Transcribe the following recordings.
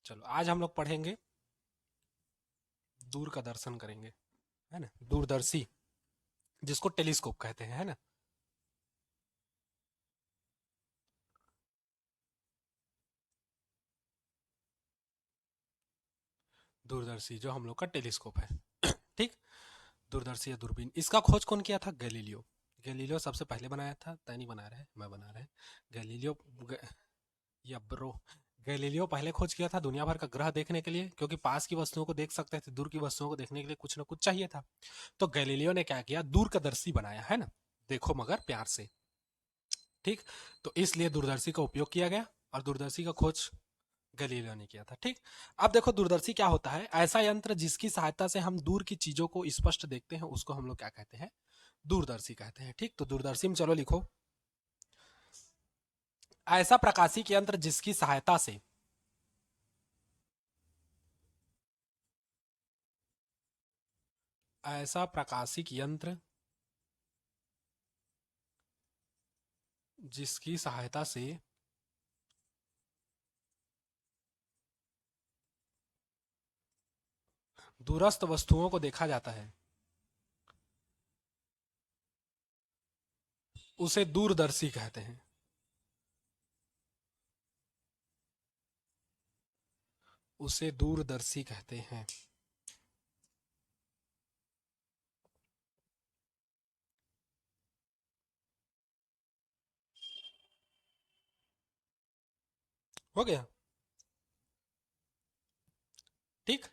चलो आज हम लोग पढ़ेंगे, दूर का दर्शन करेंगे, है ना। दूरदर्शी, जिसको टेलीस्कोप कहते हैं, है ना। दूरदर्शी जो हम लोग का टेलीस्कोप है ठीक। दूरदर्शी या दूरबीन, इसका खोज कौन किया था? गैलीलियो। गैलीलियो सबसे पहले बनाया था, तय नहीं बना रहे, मैं बना रहे। गैलीलियो ग, या ब्रो गैलीलियो पहले खोज किया था दुनिया भर का ग्रह देखने के लिए, क्योंकि पास की वस्तुओं को देख सकते थे, दूर की वस्तुओं को देखने के लिए कुछ ना कुछ चाहिए था। तो गैलीलियो ने क्या किया, दूर का दर्शी बनाया, है ना। देखो मगर प्यार से, ठीक। तो इसलिए दूरदर्शी का उपयोग किया गया, और दूरदर्शी का खोज गैलीलियो ने किया था, ठीक। अब देखो दूरदर्शी क्या होता है, ऐसा यंत्र जिसकी सहायता से हम दूर की चीजों को स्पष्ट देखते हैं, उसको हम लोग क्या कहते हैं? दूरदर्शी कहते हैं, ठीक। तो दूरदर्शी में चलो लिखो, ऐसा प्रकाशिक यंत्र जिसकी सहायता से ऐसा प्रकाशिक यंत्र जिसकी सहायता से दूरस्थ वस्तुओं को देखा जाता है, उसे दूरदर्शी कहते हैं। उसे दूरदर्शी कहते हैं। हो गया, ठीक।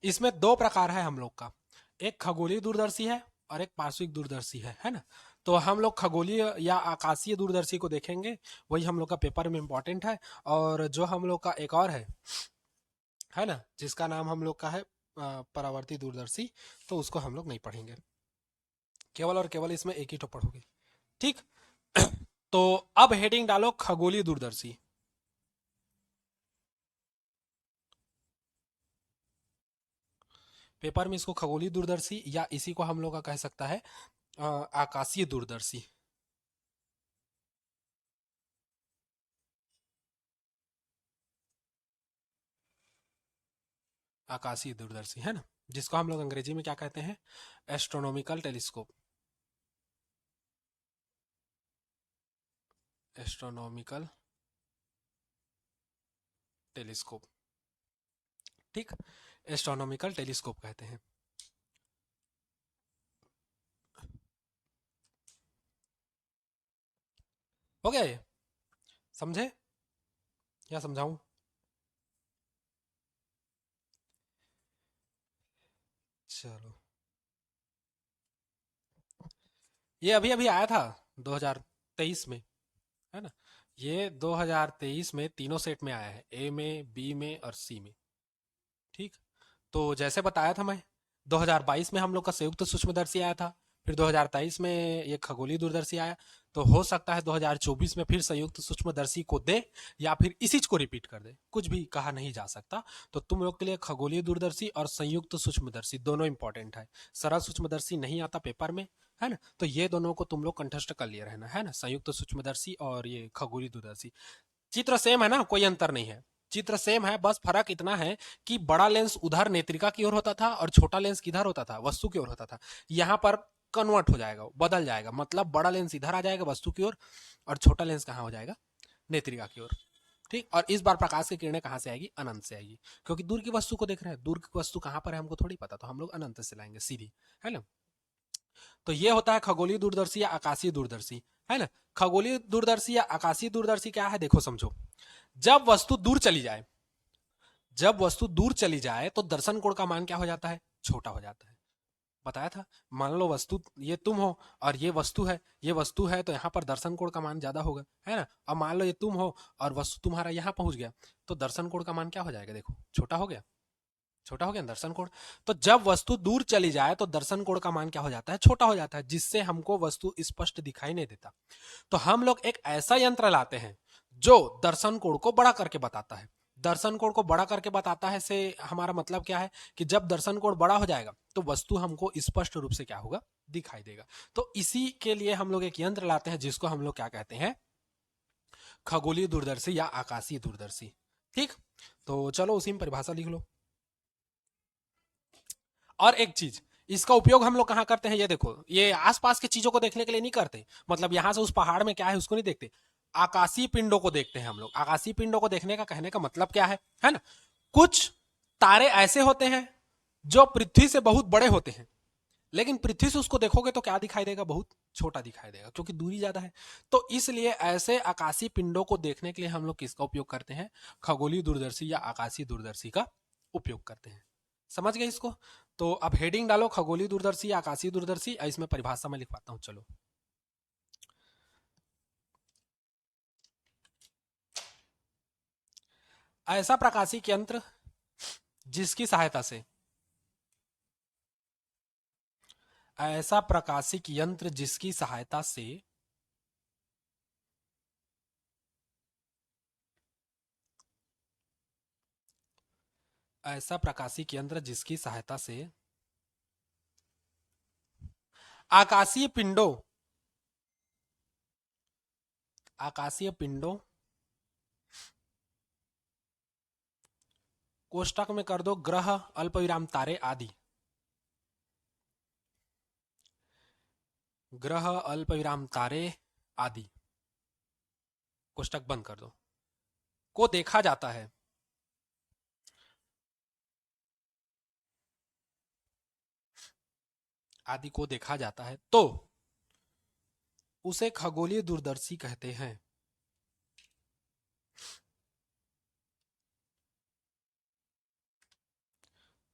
इसमें दो प्रकार है हम लोग का, एक खगोलीय दूरदर्शी है और एक पार्श्विक दूरदर्शी है ना। तो हम लोग खगोलीय या आकाशीय दूरदर्शी को देखेंगे, वही हम लोग का पेपर में इंपॉर्टेंट है। और जो हम लोग का एक और है ना, जिसका नाम हम लोग का है परावर्ती दूरदर्शी, तो उसको हम लोग नहीं पढ़ेंगे, केवल और केवल इसमें एक ही तो पढ़ोगे, ठीक। तो अब हेडिंग डालो खगोलीय दूरदर्शी। पेपर में इसको खगोलीय दूरदर्शी या इसी को हम लोग का कह सकता है आकाशीय दूरदर्शी। आकाशीय दूरदर्शी, है ना, जिसको हम लोग अंग्रेजी में क्या कहते हैं? Astronomical telescope. एस्ट्रोनॉमिकल टेलीस्कोप, ठीक। एस्ट्रोनॉमिकल टेलीस्कोप कहते हैं। हो गया ये, समझे या समझाऊं? चलो, ये अभी अभी आया था 2023 में, है ना। ये 2023 में तीनों सेट में आया है, ए में, बी में और सी में, ठीक। तो जैसे बताया था मैं, 2022 में हम लोग का संयुक्त सूक्ष्मदर्शी आया था, फिर 2023 में ये खगोलीय दूरदर्शी आया। तो हो सकता है 2024 में फिर संयुक्त सूक्ष्मदर्शी को दे, या फिर इसी को रिपीट कर दे, कुछ भी कहा नहीं जा सकता। तो तुम लोग के लिए खगोलीय दूरदर्शी और संयुक्त सूक्ष्मदर्शी दोनों इंपॉर्टेंट है। सरल सूक्ष्मदर्शी नहीं आता पेपर में, है ना। तो ये दोनों को तुम लोग कंठस्थ कर लिए रहना, है ना, संयुक्त सूक्ष्मदर्शी और ये खगोलीय दूरदर्शी। चित्र सेम है ना, कोई अंतर नहीं है। चित्र सेम है, बस फर्क इतना है कि बड़ा लेंस उधर नेत्रिका की ओर होता था और छोटा लेंस किधर होता था? वस्तु की ओर होता था। यहाँ पर कन्वर्ट हो जाएगा, बदल जाएगा, मतलब बड़ा लेंस इधर आ जाएगा वस्तु की ओर, और छोटा लेंस कहाँ हो जाएगा? नेत्रिका की ओर, ठीक। और इस बार प्रकाश की किरणें कहाँ से आएगी? अनंत से आएगी, क्योंकि दूर की वस्तु को देख रहे हैं, दूर की वस्तु कहाँ पर है हमको थोड़ी पता, तो हम लोग अनंत से लाएंगे सीधी, है ना। तो ये होता है खगोलीय दूरदर्शी या आकाशीय दूरदर्शी, है ना। खगोलीय दूरदर्शी या आकाशीय दूरदर्शी क्या है, देखो समझो। जब वस्तु दूर चली जाए, जब वस्तु दूर चली जाए तो दर्शन कोण का मान क्या हो जाता है? छोटा हो जाता है। बताया था। मान लो वस्तु ये तुम हो और ये वस्तु है, ये वस्तु है तो यहाँ पर दर्शन कोण का मान ज्यादा होगा, है ना। अब मान लो ये तुम हो और वस्तु तुम्हारा यहाँ पहुंच गया, तो दर्शन कोण का मान क्या हो जाएगा? देखो, छोटा हो गया, छोटा हो गया दर्शन कोण। तो जब वस्तु दूर चली जाए तो दर्शन कोण का मान क्या हो जाता है? छोटा हो जाता है, जिससे हमको वस्तु स्पष्ट दिखाई नहीं देता। तो हम लोग एक ऐसा यंत्र लाते हैं जो दर्शन कोण को बड़ा करके बताता है। दर्शन कोण को बड़ा करके बताता है से हमारा मतलब क्या है, कि जब दर्शन कोण बड़ा हो जाएगा तो वस्तु हमको स्पष्ट रूप से क्या होगा? दिखाई देगा। तो इसी के लिए हम लोग एक यंत्र लाते हैं जिसको हम लोग क्या कहते हैं? खगोलीय दूरदर्शी या आकाशीय दूरदर्शी, ठीक। तो चलो उसी में परिभाषा लिख लो। और एक चीज, इसका उपयोग हम लोग कहाँ करते हैं, ये देखो, ये आसपास की चीजों को देखने के लिए नहीं करते, मतलब यहां से उस पहाड़ में क्या है उसको नहीं देखते, आकाशीय पिंडों को देखते हैं हम लोग। आकाशीय पिंडों को देखने का कहने का मतलब क्या है ना? कुछ तारे ऐसे होते हैं जो पृथ्वी से बहुत बड़े होते हैं, लेकिन पृथ्वी से उसको देखोगे तो क्या दिखाई देगा, बहुत छोटा दिखाई देगा, क्योंकि दूरी ज्यादा है। तो इसलिए ऐसे आकाशीय पिंडों को देखने के लिए हम लोग किसका उपयोग करते हैं, खगोलीय दूरदर्शी या आकाशीय दूरदर्शी का उपयोग करते हैं। समझ गए इसको? तो अब हेडिंग डालो खगोलीय दूरदर्शी या आकाशीय दूरदर्शी, इसमें परिभाषा में लिखवाता हूं, चलो। ऐसा प्रकाशिक यंत्र जिसकी सहायता से, ऐसा प्रकाशिक यंत्र जिसकी सहायता से ऐसा प्रकाशिक यंत्र जिसकी सहायता से आकाशीय पिंडों आकाशीय पिंडों कोष्टक में कर दो ग्रह, अल्पविराम तारे आदि, ग्रह, अल्पविराम तारे आदि, कोष्टक बंद कर दो, को देखा जाता है, आदि को देखा जाता है, तो उसे खगोलीय दूरदर्शी कहते हैं।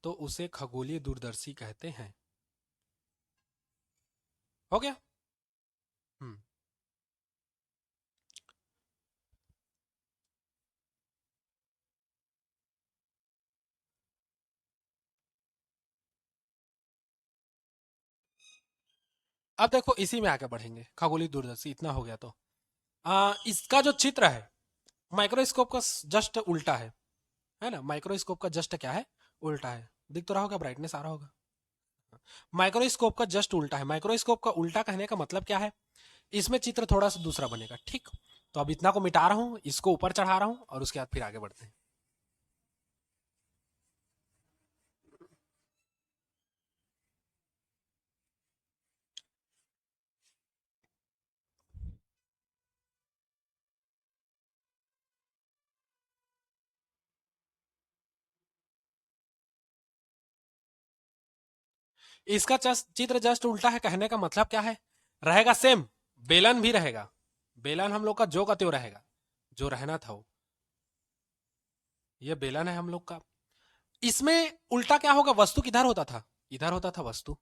तो उसे खगोलीय दूरदर्शी कहते हैं। हो गया? हम्म। अब देखो इसी में आगे बढ़ेंगे, खगोलीय दूरदर्शी इतना हो गया तो इसका जो चित्र है माइक्रोस्कोप का जस्ट उल्टा है ना? माइक्रोस्कोप का जस्ट क्या है, उल्टा है। दिख तो रहा होगा, ब्राइटनेस आ रहा होगा। माइक्रोस्कोप का जस्ट उल्टा है। माइक्रोस्कोप का उल्टा कहने का मतलब क्या है, इसमें चित्र थोड़ा सा दूसरा बनेगा, ठीक? तो अब इतना को मिटा रहा हूं, इसको ऊपर चढ़ा रहा हूं, और उसके बाद फिर आगे बढ़ते हैं। इसका चित्र जस्ट उल्टा है कहने का मतलब क्या है, रहेगा सेम, बेलन भी रहेगा, बेलन हम लोग का जो का त्यों रहेगा, जो रहना था वो, ये बेलन है हम लोग का। इसमें उल्टा क्या होगा, वस्तु किधर होता था, इधर होता था वस्तु।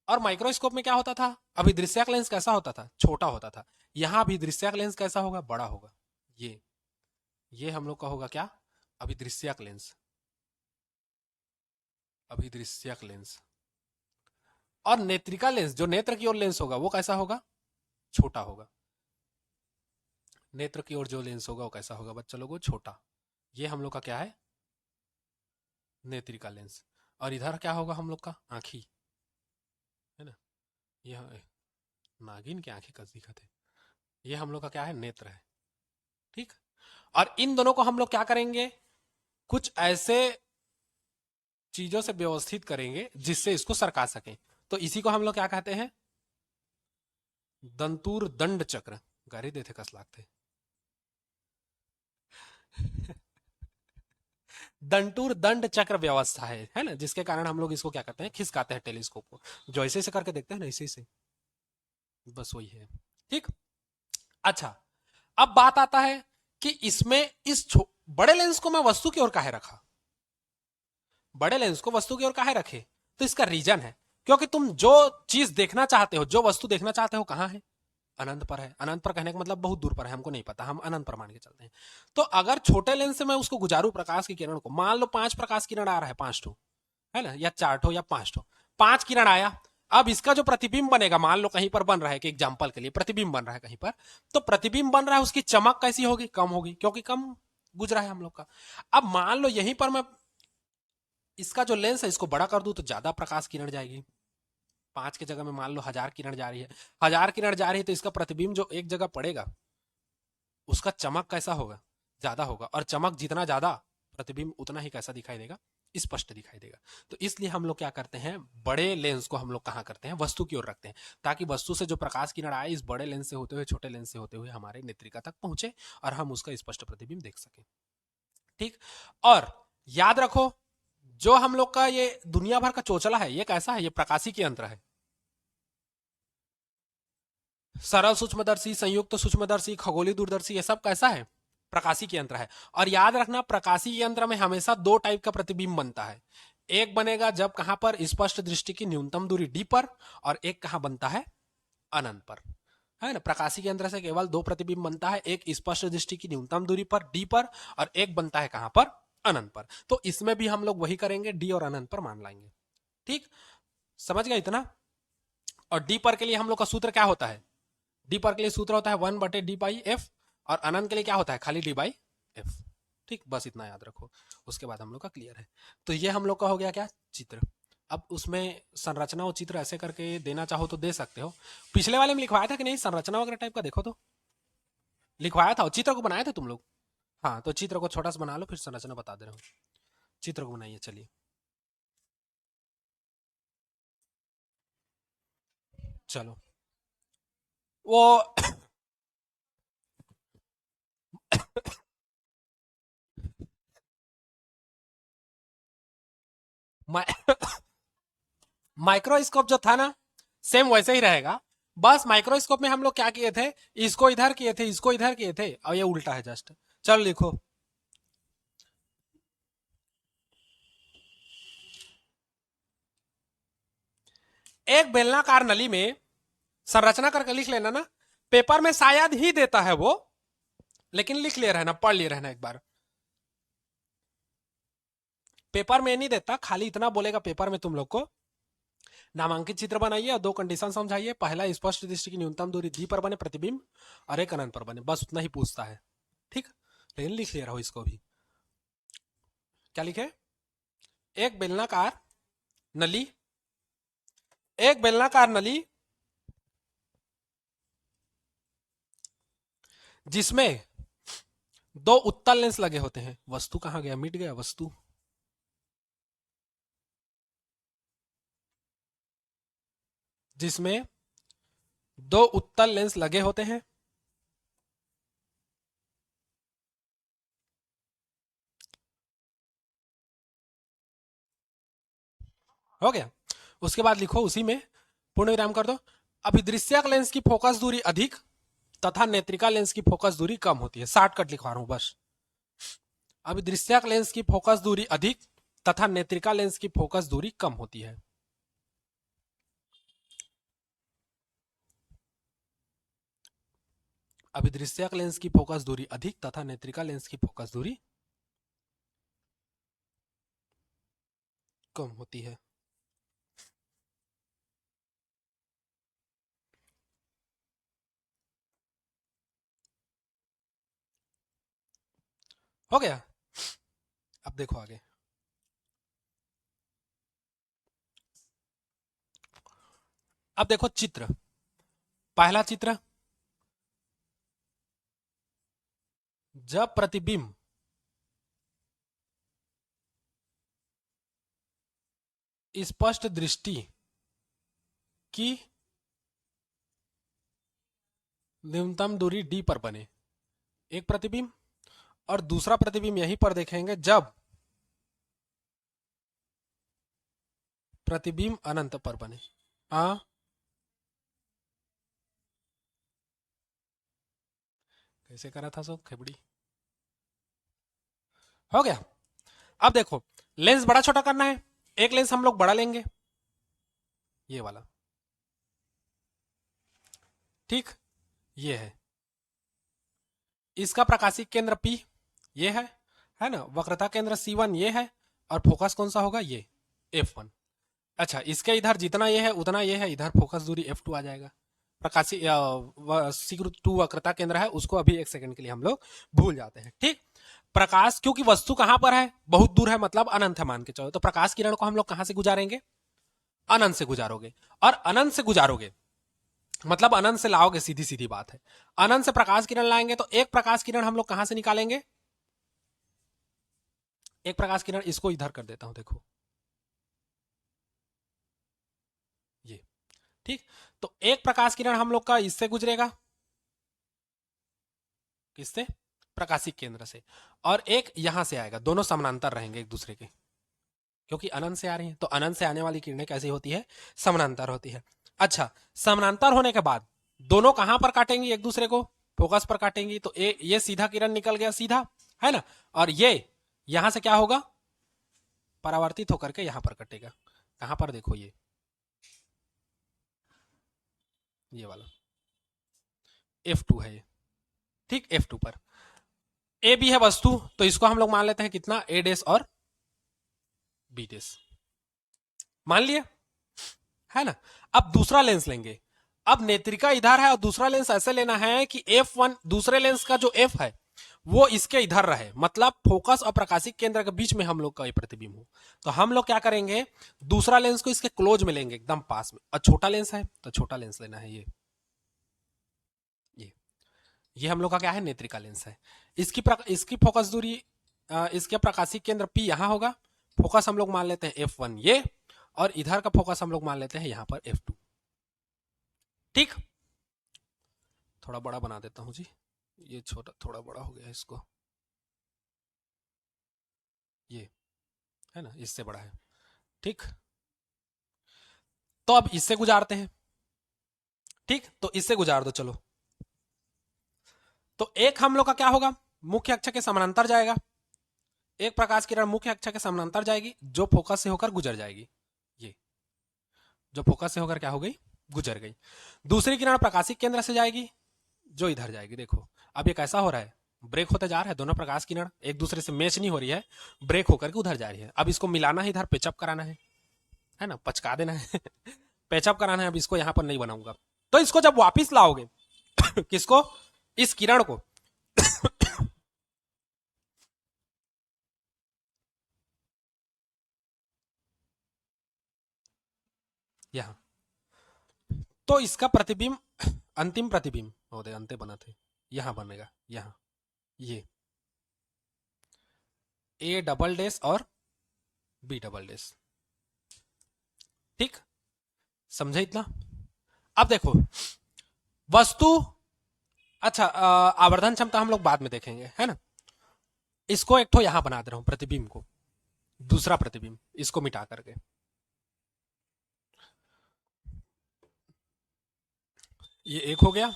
और माइक्रोस्कोप में क्या होता था, अभिदृश्यक लेंस कैसा होता था, छोटा होता था। यहां अभिदृश्यक लेंस कैसा होगा, बड़ा होगा। ये हम लोग का होगा क्या, अभिदृश्यक लेंस, अभिदृश्यक लेंस। और नेत्रिका लेंस, जो नेत्र की ओर लेंस होगा वो कैसा होगा, छोटा होगा। नेत्र की ओर जो लेंस होगा वो कैसा होगा बच्चा लोगों, छोटा। ये हम लोग का क्या है, नेत्रिका लेंस। और इधर क्या होगा हम लोग का, आंखी, है ना? यह नागिन की आंखें कस दिखत है, ये हम लोग का क्या है, नेत्र है, ठीक? और इन दोनों को हम लोग क्या करेंगे, कुछ ऐसे चीजों से व्यवस्थित करेंगे जिससे इसको सरका सके। तो इसी को हम लोग क्या कहते हैं, दंतुर दंड चक्र। गाड़ी देते कस लागते दंतुर दंड चक्र व्यवस्था है ना? जिसके कारण हम लोग इसको क्या करते हैं, खिसकाते हैं टेलीस्कोप को, जो ऐसे ऐसे करके देखते हैं ना, ऐसे ऐसे, बस वही है, ठीक? अच्छा, अब बात आता है कि इसमें बड़े लेंस को मैं वस्तु की ओर काहे रखा, बड़े लेंस को वस्तु की ओर काहे रखे? तो इसका रीजन है, क्योंकि तुम जो चीज देखना चाहते हो, जो वस्तु देखना चाहते हो, कहां है, अनंत पर है। अनंत पर कहने का मतलब बहुत दूर पर है, हमको नहीं पता, हम अनंत पर मान के चलते हैं। तो अगर छोटे लेंस से मैं उसको गुजारू प्रकाश की किरण को, मान लो 5 प्रकाश किरण आ रहा है, 5 ठो, है ना, या 4 ठो या 5 ठो, 5 किरण आया। अब इसका जो प्रतिबिंब बनेगा, मान लो कहीं पर बन रहा है, कि एग्जाम्पल के लिए प्रतिबिंब बन रहा है कहीं पर, तो प्रतिबिंब बन रहा है, उसकी चमक कैसी होगी, कम होगी, क्योंकि कम गुजरा है हम लोग का। अब मान लो यहीं पर मैं इसका जो लेंस है इसको बड़ा कर दूं, तो ज्यादा प्रकाश किरण जाएगी। 5 की जगह में मान लो 1000 किरण जा रही है, 1000 किरण जा रही है, तो इसका प्रतिबिंब जो एक जगह पड़ेगा उसका चमक कैसा होगा, ज्यादा होगा, और चमक जितना ज्यादा, प्रतिबिंब उतना ही कैसा दिखाई देगा, स्पष्ट दिखाई देगा। तो इसलिए हम लोग क्या करते हैं, बड़े लेंस को हम लोग कहाँ करते हैं, वस्तु की ओर रखते हैं, ताकि वस्तु से जो प्रकाश किरण आए इस बड़े लेंस से होते हुए, छोटे लेंस से होते हुए हमारे नेत्रिका तक पहुंचे और हम उसका स्पष्ट प्रतिबिंब देख सकें। ठीक। और याद रखो, जो हम लोग का ये दुनिया भर का चोचला है, ये कैसा है, ये प्रकाशिकी यंत्र है। सरल सूक्ष्मदर्शी, संयुक्त सूक्ष्मदर्शी, खगोलीय दूरदर्शी, ये सब कैसा है, प्रकाशिकी यंत्र है। और याद रखना, प्रकाशिकी यंत्र में हमेशा दो टाइप का प्रतिबिंब बनता है। एक बनेगा जब कहां पर, स्पष्ट दृष्टि की न्यूनतम दूरी डी पर, और एक कहां बनता है, अनंत पर, है ना। प्रकाशिकी यंत्र से केवल दो प्रतिबिंब बनता है, एक स्पष्ट दृष्टि की न्यूनतम दूरी पर डी पर, और एक बनता है कहां पर, अनंत पर। तो इसमें भी हम लोग वही करेंगे, डी और अनंत पर मान लाएंगे। ठीक, समझ गए इतना। और डी पर के लिए हम लोग का सूत्र क्या होता है, डी पर के लिए सूत्र होता है 1/d/f, और अनंत के लिए क्या होता है, खाली d/f। ठीक, बस इतना याद रखो, उसके बाद हम लोग का क्लियर है। तो ये हम लोग का हो गया क्या, चित्र। अब उसमें संरचना और चित्र ऐसे करके देना चाहो तो दे सकते हो। पिछले वाले में लिखवाया था कि नहीं, संरचना वगैरह टाइप का देखो तो लिखवाया था, और चित्र को बनाए थे तुम लोग। हाँ, तो चित्र को छोटा सा बना लो, फिर संरचना बता दे रहा हूँ। चित्र को बनाइए, चलिए। चलो, वो माइक्रोस्कोप जो था ना, सेम वैसे ही रहेगा। बस माइक्रोस्कोप में हम लोग क्या किए थे, इसको इधर किए थे, इसको इधर किए थे, और ये उल्टा है जस्ट। चलो लिखो, एक बेलनाकार नली में, संरचना करके लिख लेना ना, पेपर में शायद ही देता है वो, लेकिन लिख ले रहना, पढ़ ले रहना एक बार। पेपर में नहीं देता, खाली इतना बोलेगा पेपर में तुम लोग को, नामांकित चित्र बनाइए और दो कंडीशन समझाइए। पहला, स्पष्ट दृष्टि की न्यूनतम दूरी डी पर बने प्रतिबिंब, और एक अनंत पर बने, बस उतना ही पूछता है। ठीक, लेकिन लिख ले रहा हो इसको भी। क्या लिखे, एक बेलनाकार नली, एक बेलनाकार नली जिसमें दो उत्तल लेंस लगे होते हैं। वस्तु कहां गया, मिट गया वस्तु। जिसमें दो उत्तल लेंस लगे होते हैं, हो गया। उसके बाद लिखो उसी में, पूर्ण विराम कर दो। अभिदृश्यक लेंस की फोकस दूरी अधिक तथा नेत्रिका लेंस की फोकस दूरी कम होती है। शॉर्टकट लिखवा रहा हूं बस। अभिदृश्यक लेंस की फोकस दूरी अधिक तथा नेत्रिका लेंस की फोकस दूरी कम होती है। अभिदृश्यक लेंस की फोकस दूरी अधिक तथा नेत्रिका लेंस की फोकस दूरी कम होती है। हो गया। अब देखो आगे, अब देखो चित्र। पहला चित्र, जब प्रतिबिंब स्पष्ट दृष्टि की न्यूनतम दूरी डी पर बने, एक प्रतिबिंब, और दूसरा प्रतिबिंब यहीं पर देखेंगे जब प्रतिबिंब अनंत पर बने। हाँ, कैसे करा था सब खेबड़ी। हो गया। अब देखो, लेंस बड़ा छोटा करना है, एक लेंस हम लोग बड़ा लेंगे, ये वाला। ठीक, ये है, इसका प्रकाशिक केंद्र P ये है ना, वक्रता केंद्र C1 ये है, और फोकस कौन सा होगा, ये F1। अच्छा, इसके इधर जितना ये है उतना ये है, इधर फोकस दूरी F2 आ जाएगा। प्रकाशी C2 वक्रता केंद्र है, उसको अभी एक सेकंड के लिए हम लोग भूल जाते हैं। ठीक, प्रकाश, क्योंकि वस्तु कहां पर है, बहुत दूर है, मतलब अनंत है मान के चलो, तो प्रकाश किरण को हम लोग कहां से गुजारेंगे, अनंत से गुजारोगे। और अनंत से गुजारोगे मतलब अनंत से लाओगे, सीधी सीधी बात है। अनंत से प्रकाश किरण लाएंगे तो एक प्रकाश किरण हम लोग कहां से निकालेंगे, एक प्रकाश किरण इसको इधर कर देता हूं, देखो ये, ठीक। तो एक प्रकाश किरण हम लोग का इससे गुजरेगा, किससे, प्रकाशिक केंद्र से, और एक यहां से आएगा, दोनों समानांतर रहेंगे एक दूसरे के, क्योंकि अनंत से आ रही है, तो अनंत से आने वाली किरणें कैसी होती है, समानांतर होती है। अच्छा, समानांतर होने के बाद दोनों कहां पर काटेंगी एक दूसरे को, फोकस पर काटेंगी, तो ये सीधा किरण निकल गया सीधा, है ना, और ये यहां से क्या होगा, परावर्तित होकर के यहां पर कटेगा, कहां पर देखो ये वाला F2 है ये, ठीक, F2 पर। ए बी है वस्तु, तो इसको हम लोग मान लेते हैं कितना, ए डेस और बी डेस, मान लिए, है ना। अब दूसरा लेंस लेंगे, अब नेत्रिका इधर है और दूसरा लेंस ऐसे लेना है कि F1, दूसरे लेंस का जो F है वो इसके इधर रहे, मतलब फोकस और प्रकाशिक केंद्र के बीच में हम लोग का ये प्रतिबिंब हो। तो हम लोग क्या करेंगे, दूसरा लेंस को इसके क्लोज में लेंगे, एकदम पास में, और छोटा लेंस है तो छोटा लेंस लेना है, ये ये हम लोग का क्या है, नेत्रिका लेंस है। इसकी फोकस दूरी, इसके प्रकाशिक केंद्र P यहां होगा, फोकस हम लोग मान लेते हैं F1 ये, और इधर का फोकस हम लोग मान लेते हैं यहां पर F2, ठीक। थोड़ा बड़ा बना देता हूं जी, ये छोटा थोड़ा बड़ा हो गया इसको, ये है ना, इससे बड़ा है, ठीक। तो अब इससे गुजारते हैं, ठीक, तो इससे गुजार दो चलो। तो एक हम लोग का क्या होगा, मुख्य अक्ष के समानांतर जाएगा, एक प्रकाश किरण मुख्य अक्ष के समानांतर जाएगी, जो फोकस से होकर गुजर जाएगी, ये जो फोकस से होकर क्या हो गई, गुजर गई। दूसरी किरण प्रकाशिक केंद्र से जाएगी, जो इधर जाएगी, देखो अब ये कैसा हो रहा है, ब्रेक होते जा रहा है, दोनों प्रकाश किरण एक दूसरे से मैच नहीं हो रही है, ब्रेक होकर के उधर जा रही है। अब इसको मिलाना है, इधर पेचअप कराना है ना, पचका देना है पेचअप कराना है। अब इसको यहां पर नहीं बनाऊंगा, तो इसको जब वापिस लाओगे किसको, इस किरण को यहां, तो इसका प्रतिबिंब, अंतिम प्रतिबिंब होते अंते बना थे, यहां बनेगा, यहां ये ए डबल डेस और बी डबल डेस, ठीक, समझे इतना। अब देखो वस्तु, अच्छा आवर्धन क्षमता हम लोग बाद में देखेंगे, है ना। इसको एक तो यहां बना दे रहा हूं प्रतिबिंब को, दूसरा प्रतिबिंब इसको मिटा करके, ये एक हो गया।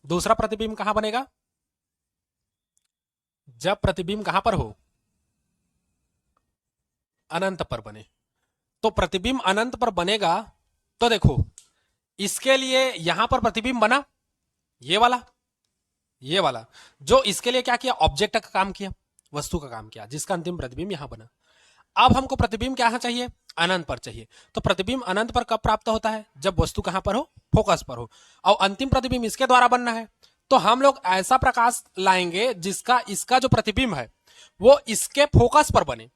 दूसरा प्रतिबिंब कहां बनेगा, जब प्रतिबिंब कहां पर हो, अनंत पर बने। तो प्रतिबिंब अनंत पर बनेगा, तो देखो इसके लिए यहां पर प्रतिबिंब बना, ये वाला, ये वाला, जो इसके लिए क्या किया, ऑब्जेक्ट का काम किया, वस्तु का काम किया, जिसका अंतिम प्रतिबिंब यहां बना। अब हमको प्रतिबिंब क्या चाहिए, अनंत पर चाहिए। तो प्रतिबिंब अनंत पर कब प्राप्त होता है, जब वस्तु कहां पर हो, फोकस पर हो, और अंतिम प्रतिबिंब इसके द्वारा बनना है। तो हम लोग ऐसा प्रकाश लाएंगे जिसका, इसका जो प्रतिबिंब है वो इसके फोकस पर बने।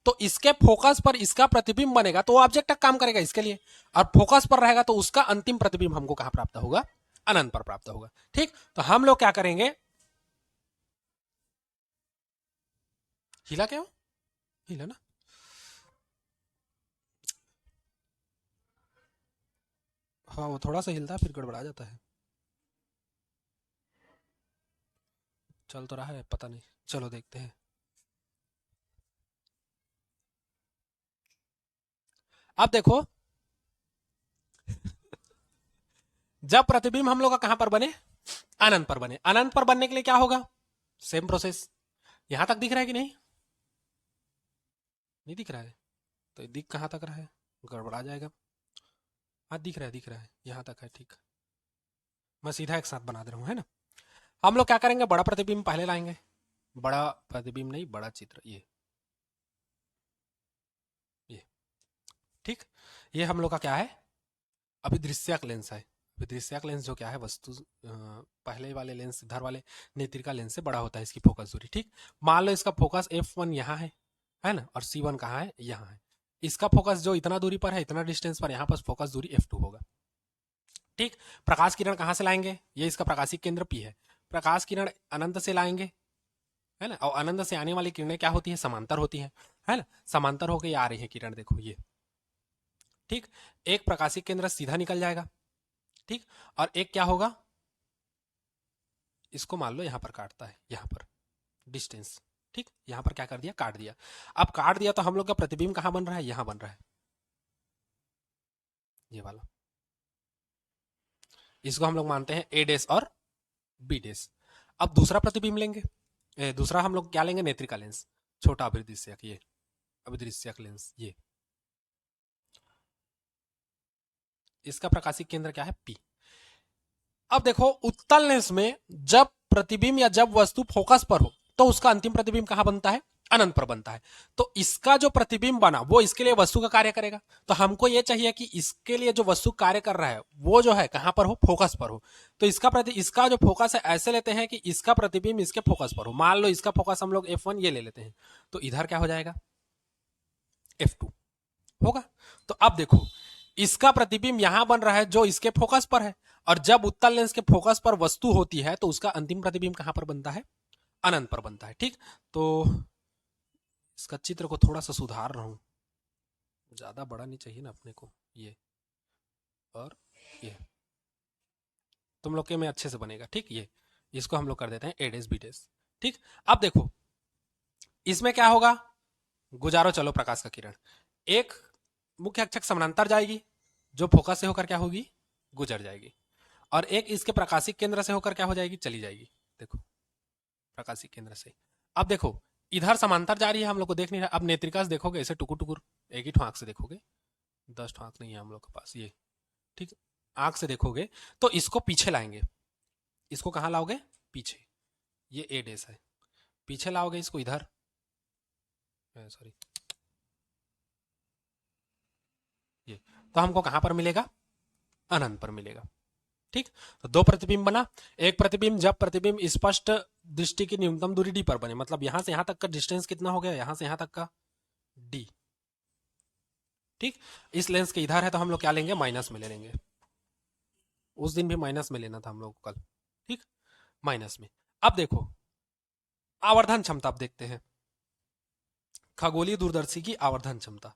तो इसके फोकस पर इसका प्रतिबिंब बनेगा, तो वो ऑब्जेक्ट का काम करेगा इसके लिए, और फोकस पर रहेगा तो उसका अंतिम प्रतिबिंब हमको कहां प्राप्त होगा, अनंत पर प्राप्त होगा, ठीक। तो हम लोग क्या करेंगे, हिला क्या हो, हिला ना, हाँ वो थोड़ा सा हिलता है फिर गड़बड़ा जाता है, चल तो रहा है पता नहीं, चलो देखते हैं। अब देखो जब प्रतिबिंब हम लोग का कहां पर बने, अनंत पर बने, अनंत पर बनने के लिए क्या होगा, सेम प्रोसेस। यहां तक दिख रहा है कि नहीं, नहीं दिख रहा है, तो दिख कहां तक रहा है, गड़बड़ा जाएगा। हाँ दिख रहा है, दिख रहा है, यहां तक है, ठीक। मैं सीधा एक साथ बना दे रहा हूं, है ना। हम लोग क्या करेंगे, बड़ा प्रतिबिंब पहले लाएंगे, बड़ा प्रतिबिंब नहीं, बड़ा चित्र, ये ठीक। ये हम लोग का क्या है, अभिदृश्यक लेंस है। अभिदृश्यक लेंस जो क्या है, वस्तु पहले वाले लेंस, इधर वाले नेत्रिका लेंस से बड़ा होता है इसकी फोकस दूरी, ठीक। मान लो इसका फोकस F1 यहाँ है ना, और C1 कहाँ है, यहाँ है। इसका फोकस जो इतना दूरी पर है, इतना डिस्टेंस पर, यहाँ पर फोकस दूरी F2 होगा, ठीक। प्रकाश किरण कहाँ से लाएंगे, ये इसका प्रकाशिक केंद्र P है, प्रकाश किरण अनंत से लाएंगे, है ना। और अनंत से आने वाली किरणें क्या होती है, समांतर होती है ना। समांतर होकर ये आ रही है किरण, देखो ये, ठीक। एक प्रकाशिक केंद्र सीधा निकल जाएगा, ठीक। और एक क्या होगा, इसको मान लो यहां पर काटता है, यहां पर डिस्टेंस, ठीक। यहां पर क्या कर दिया, काट दिया। अब काट दिया तो हम लोग का प्रतिबिंब कहां बन रहा है, यहां बन रहा है, ये वाला। इसको हम लोग मानते हैं ए डैश और बी डैश। अब दूसरा प्रतिबिंब लेंगे, दूसरा हम लोग क्या लेंगे, नेत्रिका लेंस, छोटा अभिदृश्यक, ये अभिदृश्यक लेंस, ये इसका प्रकाशिक केंद्र क्या है, पी। अब देखो उत्तल लेंस में जब प्रतिबिंब या जब वस्तु फोकस पर हो तो उसका अंतिम प्रतिबिंब कहां बनता है, अनंत पर बनता है। तो इसका जो प्रतिबिंब बना वो इसके लिए वस्तु का कार्य करेगा। तो हमको ये चाहिए कि इसके लिए जो वस्तु कार्य कर रहा है वो जो है कहां पर हो, फोकस पर हो। तो इसका जो फोकस है ऐसे लेते हैं कि इसका प्रतिबिंब इसके फोकस पर हो। मान लो इसका फोकस हम लोग F1 ये ले लेते हैं, तो इधर क्या हो जाएगा, F2 होगा। तो अब देखो इसका प्रतिबिंब यहां बन रहा है जो इसके फोकस पर है, और जब उत्तल लेंस के फोकस पर वस्तु होती है तो उसका अंतिम प्रतिबिंब कहां पर बनता है, अनंत पर बनता है, ठीक। तो इसका चित्र को थोड़ा सा सुधार रहा हूं, ज्यादा बड़ा नहीं चाहिए ना अपने को, ये और ये तुम लोग के में अच्छे से बनेगा, ठीक। ये इसको हम लोग कर देते हैं ए डैश बी डैश, ठीक। अब देखो इसमें क्या होगा, गुजारो चलो प्रकाश का किरण, एक मुख्य अक्षक समानांतर जाएगी जो फोकस से होकर क्या होगी, गुजर जाएगी, और एक इसके प्रकाशिक केंद्र से होकर क्या हो जाएगी, चली जाएगी, देखो प्रकाशिक केंद्र से। अब देखो इधर समांतर जा रही है, हम लोग को देख नहीं रहा। अब नेत्रिका से देखोगे ऐसे टुकुर टुकुर, एक ही आंख से देखोगे, 10 आंख नहीं है हम लोग के पास, ये ठीक। आंख से देखोगे तो इसको पीछे लाएंगे, इसको कहां लाओगे, पीछे, ये ए डैश है, पीछे लाओगे इसको इधर, सॉरी ये, तो हमको कहां पर मिलेगा, अनंत पर मिलेगा, ठीक। तो दो प्रतिबिंब बना। एक प्रतिबिंब जब प्रतिबिंब स्पष्ट दृष्टि की न्यूनतम दूरी डी पर बने, मतलब यहां से यहां तक का डिस्टेंस कितना हो गया, यहां से यहां तक का डी, ठीक। इस लेंस के इधर है तो हम लोग क्या लेंगे, माइनस में ले लेंगे, उस दिन भी माइनस में लेना था हम लोग को कल, ठीक, माइनस में। अब देखो आवर्धन क्षमता, अब देखते हैं खगोलीय दूरदर्शी की आवर्धन क्षमता।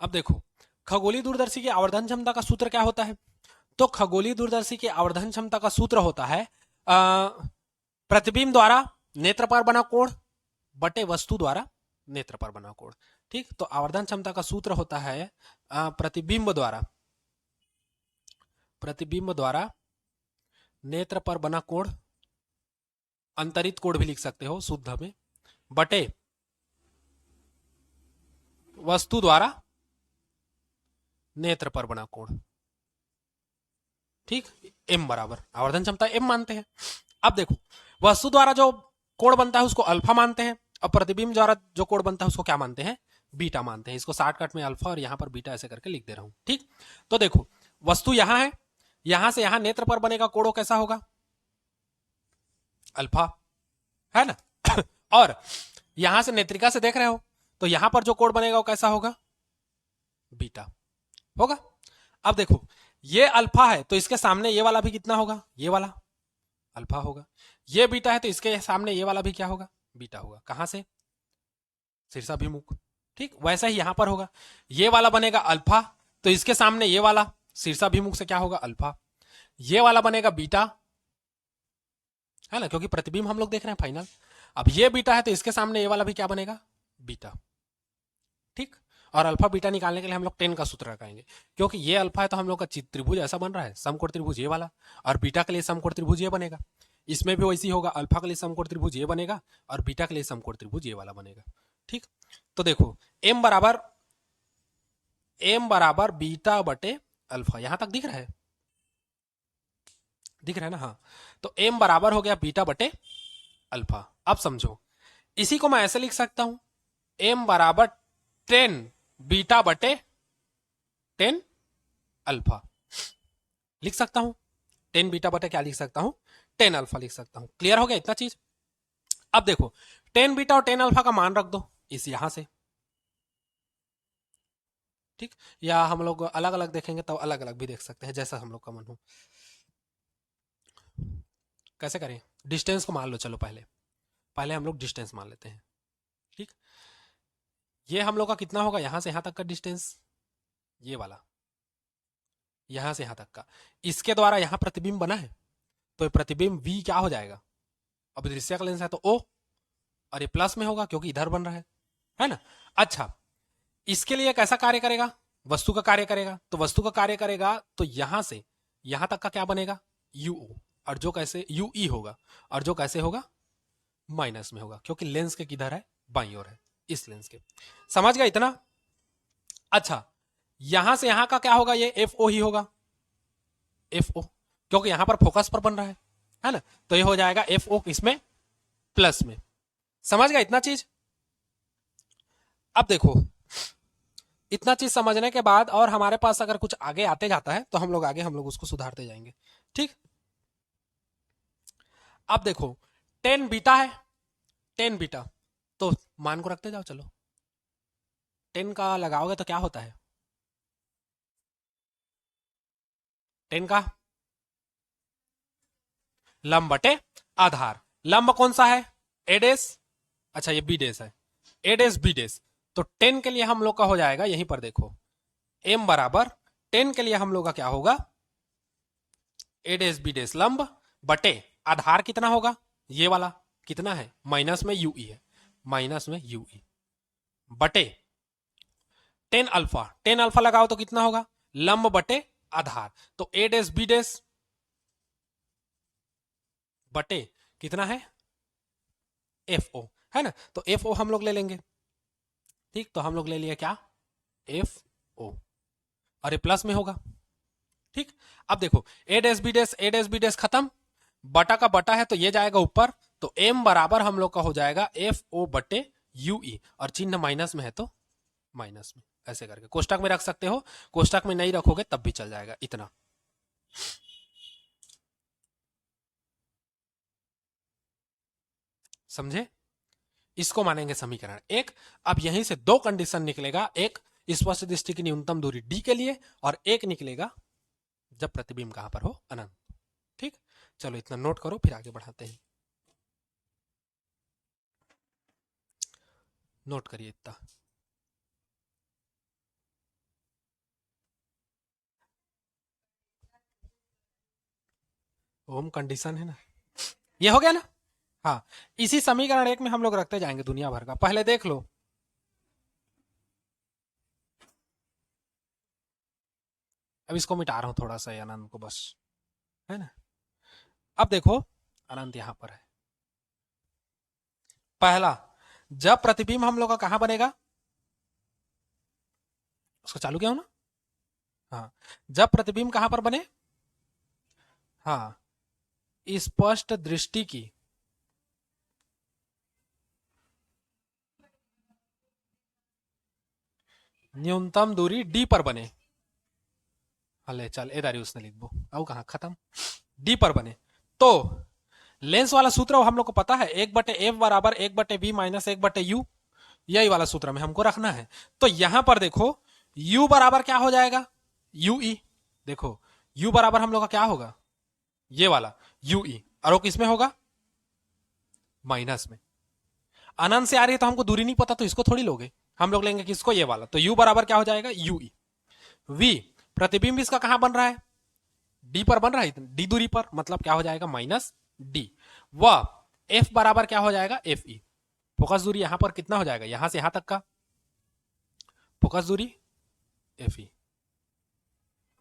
अब देखो खगोलीय दूरदर्शी की आवर्धन क्षमता का सूत्र क्या होता है, तो खगोलीय दूरदर्शी की आवर्धन क्षमता का सूत्र होता है प्रतिबिंब द्वारा नेत्र पर बना कोण बटे वस्तु द्वारा नेत्र पर बना कोण, ठीक। तो आवर्धन क्षमता का सूत्र होता है प्रतिबिंब द्वारा नेत्र पर बना कोण, अंतरित कोण भी लिख सकते हो शुद्ध में, बटे वस्तु द्वारा नेत्र पर बना कोण, ठीक। एम बराबर आवर्धन क्षमता एम मानते हैं। अब देखो वस्तु द्वारा जो कोण बनता है उसको अल्फा मानते हैं, और प्रतिबिंब द्वारा जो कोण बनता है उसको क्या मानते हैं, बीटा मानते हैं। इसको शॉर्टकट में अल्फा और यहां पर बीटा ऐसे करके लिख दे रहा हूं, ठीक। तो देखो वस्तु यहां है, यहां से यहां नेत्र पर बनेगा कोण कैसा होगा, अल्फा, है ना। और यहां से नेत्रिका से देख रहे हो तो यहां पर जो कोण बनेगा वो कैसा होगा, बीटा होगा। अब देखो ये अल्फा है तो इसके सामने ये वाला भी कितना होगा, ये वाला अल्फा होगा। ये बीटा है तो इसके सामने ये वाला भी क्या होगा, बीटा होगा। कहां से, शीर्षाभिमुख, ठीक। वैसा ही यहां पर होगा, ये वाला बनेगा अल्फा तो इसके सामने ये वाला शीर्षाभिमुख से क्या होगा, अल्फा। ये वाला बनेगा बीटा, है ना, क्योंकि प्रतिबिंब हम लोग देख रहे हैं फाइनल। अब ये बीटा है तो इसके सामने ये वाला भी क्या बनेगा, बीटा, ठीक। और अल्फा बीटा निकालने के लिए हम लोग 10 का सूत्र लगाएंगे, क्योंकि ये अल्फा है तो हम लोग का त्रिभुज ऐसा बन रहा है, समकोण त्रिभुज ये वाला, और बीटा के लिए समकोण त्रिभुज ये बनेगा। इसमें भी वैसी होगा, अल्फा के लिए समकोण त्रिभुज ये बनेगा और बीटा के लिए समकोण त्रिभुज ये वाला बनेगा, ठीक। तो देखो एम बराबर बीटा बटे अल्फा, यहां तक दिख रहा है, दिख रहा है ना, हाँ। तो एम बराबर हो गया बीटा बटे अल्फा। अब समझो इसी को मैं ऐसे लिख सकता हूं, एम बराबर 10 बीटा बटे 10 अल्फा लिख सकता हूं। 10 बीटा बटे क्या लिख सकता हूं, 10 अल्फा लिख सकता हूं। क्लियर हो गया इतना चीज। अब देखो 10 बीटा और 10 अल्फा का मान रख दो, इस यहां से, ठीक। या हम लोग अलग अलग देखेंगे तो अलग अलग भी देख सकते हैं, जैसा हम लोग का मन हो। कैसे करें? डिस्टेंस को मान लो, चलो पहले पहले हम लोग डिस्टेंस मान लेते हैं, ठीक। ये हम लोग का कितना होगा, यहां से यहां तक का डिस्टेंस, ये वाला यहां से यहां तक का। इसके द्वारा यहां प्रतिबिंब बना है, तो ये प्रतिबिंब v क्या हो जाएगा? अब दृश्य का लेंस है तो o, और ये प्लस में होगा क्योंकि इधर बन रहा है ना। अच्छा, इसके लिए कैसा कार्य करेगा? वस्तु का कार्य करेगा, तो वस्तु का कार्य करेगा तो यहां से यहां तक का क्या बनेगा? यूओ, और जो कैसे यूई होगा, और जो कैसे होगा? माइनस में होगा, क्योंकि लेंस के किधर है? बाई ओर है, इस लेंस के। समझ गया इतना? अच्छा, यहां से यहां का क्या होगा? ये एफ ओ ही होगा, एफ ओ, क्योंकि यहां पर फोकस पर बन रहा है ना। तो ये हो जाएगा एफ ओ इसमें प्लस में। समझ गया इतना चीज? अब देखो, इतना चीज समझने के बाद और हमारे पास अगर कुछ आगे आते जाता है तो हम लोग आगे हम लोग उसको सुधारते जाएंगे, ठीक। अब देखो, 10 बीटा है, 10 बीटा, तो मान को रखते जाओ, चलो 10 का लगाओगे तो क्या होता है? 10 का लंब बटे आधार। लंब कौन सा है? ए डेस, अच्छा ये बी डेस है, ए डेस बी डेस। तो 10 के लिए हम लोग का हो जाएगा, यहीं पर देखो, एम बराबर 10 के लिए हम लोग का क्या होगा? ए डेस बी डेस लंब बटे आधार कितना होगा? ये वाला कितना है? माइनस में यूई है, माइनस में यूई बटे 10 अल्फा। 10 अल्फा लगाओ तो कितना होगा? लंब बटे आधार। तो ए डेस बी डेस बटे कितना है? एफ ओ, है ना। तो एफ ओ हम लोग ले लेंगे, ठीक। तो हम लोग ले लिए क्या? एफ ओ, और ये प्लस में होगा, ठीक। अब देखो, ए डेस बी डेस, ए डेस बी डेस खत्म, बटा का बटा है तो ये जाएगा ऊपर। तो एम बराबर हम लोग का हो जाएगा एफ ओ बटे यूई, और चिन्ह माइनस में है तो माइनस में, ऐसे करके कोष्टक में रख सकते हो, कोष्टक में नहीं रखोगे तब भी चल जाएगा, इतना। समझे? इसको मानेंगे समीकरण एक। अब यहीं से दो कंडीशन निकलेगा, एक स्पष्ट दृष्टि की न्यूनतम दूरी डी के लिए, और एक निकलेगा जब प्रतिबिंब कहां पर हो? अनंत, ठीक। चलो इतना नोट करो, फिर आगे बढ़ाते हैं। नोट करिए इतना। ओम कंडीशन है ना, ये हो गया ना। हाँ, इसी समीकरण एक में हम लोग रखते जाएंगे दुनिया भर का। पहले देख लो, अब इसको मिटा रहा हूं थोड़ा सा अनंत को, बस, है ना। अब देखो, अनंत यहां पर है। पहला, जब प्रतिबिंब हम लोग का कहां बनेगा? उसको चालू किया हो ना। हाँ, जब प्रतिबिंब कहां पर बने? हाँ, स्पष्ट दृष्टि की न्यूनतम दूरी डी पर बने। हले चल इधर उसने लिख दो, अब कहा खत्म, डी पर बने। तो लेंस वाला सूत्र हम लोग को पता है, 1/f बराबर 1/v माइनस 1/u, यही वाला सूत्र में हमको रखना है। तो यहां पर देखो, u बराबर क्या हो जाएगा? ue, देखो u बराबर हम लोग का क्या होगा? ये वाला ue, और वो किसमें होगा? माइनस में। अनंत से आ रही है तो हमको दूरी नहीं पता, तो इसको थोड़ी लोगे, हम लोग लेंगे किसको? ये वाला। तो u बराबर क्या हो जाएगा? ue। v, प्रतिबिंब इसका कहां बन रहा है? डी पर बन रहा है, डी दूरी पर, मतलब क्या हो जाएगा? Minus D. वह एफ बराबर क्या हो जाएगा? F E. फोकस दूरी यहां पर कितना हो जाएगा? यहां से यहां तक का फोकस दूरी एफ ई,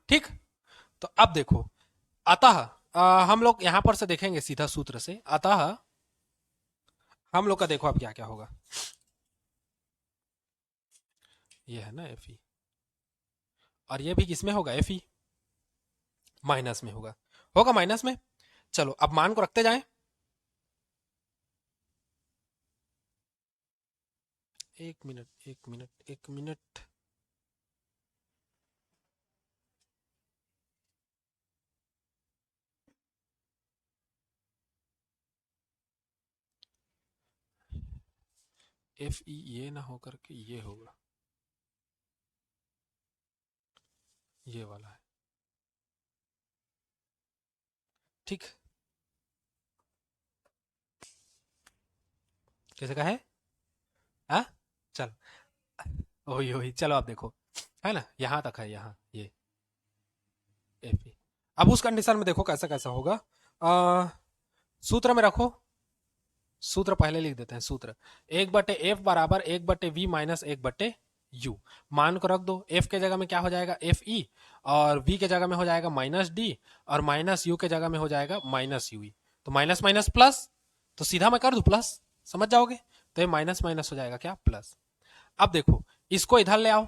ठीक। तो अब देखो, अतः हम लोग यहां पर से देखेंगे सीधा सूत्र से। अतः हम लोग का देखो अब क्या क्या होगा, ये है ना एफ ई, और ये भी किसमें होगा? एफ ई माइनस में होगा, होगा माइनस में। चलो अब मान को रखते जाएं, एक मिनट एक मिनट एक मिनट। एफ ई ये ना हो करके ये होगा, ये वाला है, ठीक। कैसे का है? हाँ, चल, वही वही, चलो आप देखो, है ना, यहाँ तक है, यहाँ ये एफ ई। अब उस कंडीशन में देखो कैसा कैसा होगा। आ, सूत्र में रखो, सूत्र पहले लिख देते हैं। सूत्र एक बटे एफ बराबर एक बटे वी माइनस एक बटे यू। मान को रख दो, एफ के जगह में क्या हो जाएगा, एफ ई, और वी के जगह में हो जाएगा माइनस डी, और माइनस यू के जगह में हो जाएगा माइनस यू ई। तो माइनस माइनस प्लस, तो सीधा मैं कर दू प्लस, समझ जाओगे। तो ये माइनस माइनस हो जाएगा क्या, प्लस। अब देखो इसको इधर ले आओ,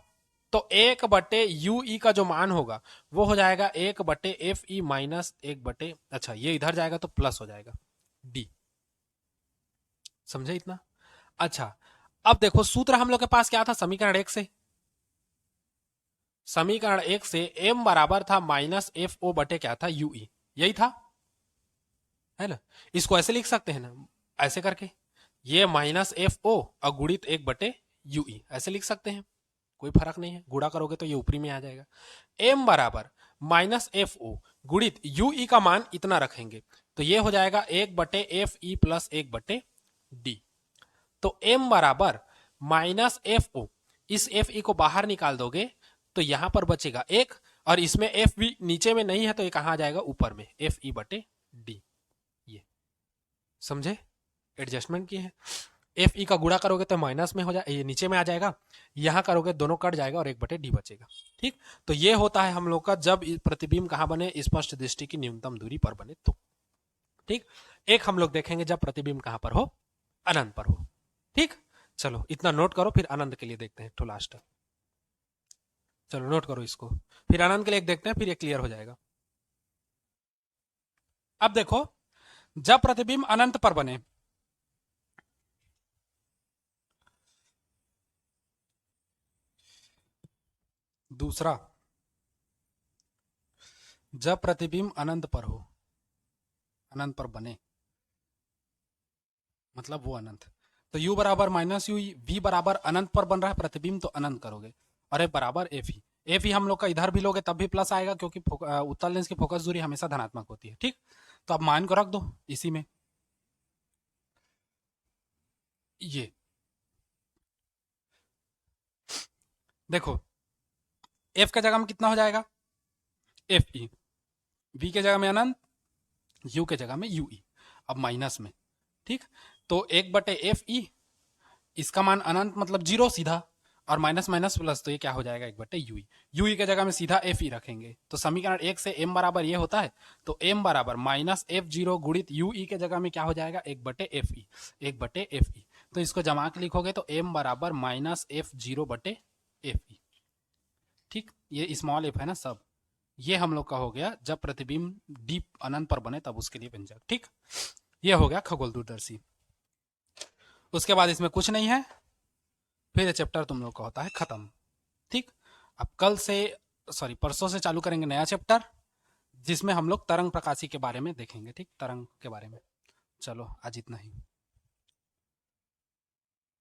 तो एक बटे यू ई का जो मान होगा वो हो जाएगा एक बटे एफ ई माइनस एक बटे, अच्छा ये इधर जाएगा तो प्लस हो जाएगा डी। समझे इतना? अच्छा, अब देखो सूत्र हम लोग के पास क्या था समीकरण एक से, समीकरण एक से m बराबर था माइनस एफ ओ बटे क्या था, यू ई, यही था, है ना। इसको ऐसे लिख सकते हैं ना, ऐसे करके, ये माइनस एफ ओ और गुणित एक बटे यू ई, ऐसे लिख सकते हैं, कोई फर्क नहीं है, गुणा करोगे तो ये ऊपरी में आ जाएगा। m बराबर माइनस एफ ओ गुणित यू ई का मान इतना रखेंगे, तो ये हो जाएगा एक बटे एफ ई प्लस एक बटे डी। तो m बराबर माइनस एफ ओ, इस एफ ई को बाहर निकाल दोगे तो यहां पर बचेगा एक, और इसमें एफ बी नीचे में नहीं है तो ये कहां आ जाएगा, ऊपर में, एफ ई बटे डी। ये समझे, एडजस्टमेंट किए हैं। एफ ई का गुणा करोगे तो माइनस में हो जाए, ये नीचे में आ जाएगा, यहां करोगे दोनों कट जाएगा और एक बटे डी बचेगा, ठीक। तो ये होता है हम लोग का जब प्रतिबिंब कहां बने, स्पष्ट दृष्टि की न्यूनतम दूरी पर बने तो, ठीक। एक हम लोग देखेंगे जब प्रतिबिंब कहां पर हो, अनंत पर हो, ठीक। चलो इतना नोट करो, फिर आनंद के लिए देखते हैं, लास्ट। चलो नोट करो इसको, फिर आनंद के लिए एक देखते हैं, फिर ये क्लियर हो जाएगा। अब देखो, जब प्रतिबिंब अनंत पर बने, दूसरा, जब प्रतिबिंब अनंत पर हो, अनंत पर बने मतलब वो अनंत, तो u बराबर माइनस यू, v बराबर अनंत पर बन रहा है प्रतिबिंब तो अनंत करोगे, और f बराबर एफ ई। एफ ई हम लोग का इधर भी लोगे तब भी प्लस आएगा, क्योंकि उत्तल लेंस की फोकस दूरी हमेशा धनात्मक होती है, ठीक। तो अब मान को रख दो इसी में, ये देखो f के जगह में कितना हो जाएगा, एफ ई, v के जगह में अनंत, u के जगह में यू ई, अब माइनस में, ठीक। तो एक बटे एफ ई, इसका मान अनंत मतलब जीरो सीधा, और माइनस माइनस प्लस, तो ये क्या हो जाएगा, एक बटे यूई। यूई के जगह में सीधा एफ ई रखेंगे, तो समीकरण एक से m बराबर ये होता है, तो m बराबर माइनस एफ जीरो गुणित यूई के जगह में क्या हो जाएगा, एक बटे एफ ई, एक बटे एफ ई। तो इसको जमा के लिखोगे तो m बराबर माइनस एफ जीरो बटे एफ ई, ठीक। ये स्मॉल एफ है ना सब, ये हम लोग का हो गया जब प्रतिबिंब डीप अनंत पर बने तब उसके लिए व्यंजक, ठीक। ये हो गया खगोल दूरदर्शी। उसके बाद इसमें कुछ नहीं है, फिर ये चैप्टर तुम लोग का होता है खत्म, ठीक। अब कल से, सॉरी परसों से चालू करेंगे नया चैप्टर, जिसमें हम लोग तरंग प्रकाशी के बारे में देखेंगे, ठीक, तरंग के बारे में। चलो आज इतना ही।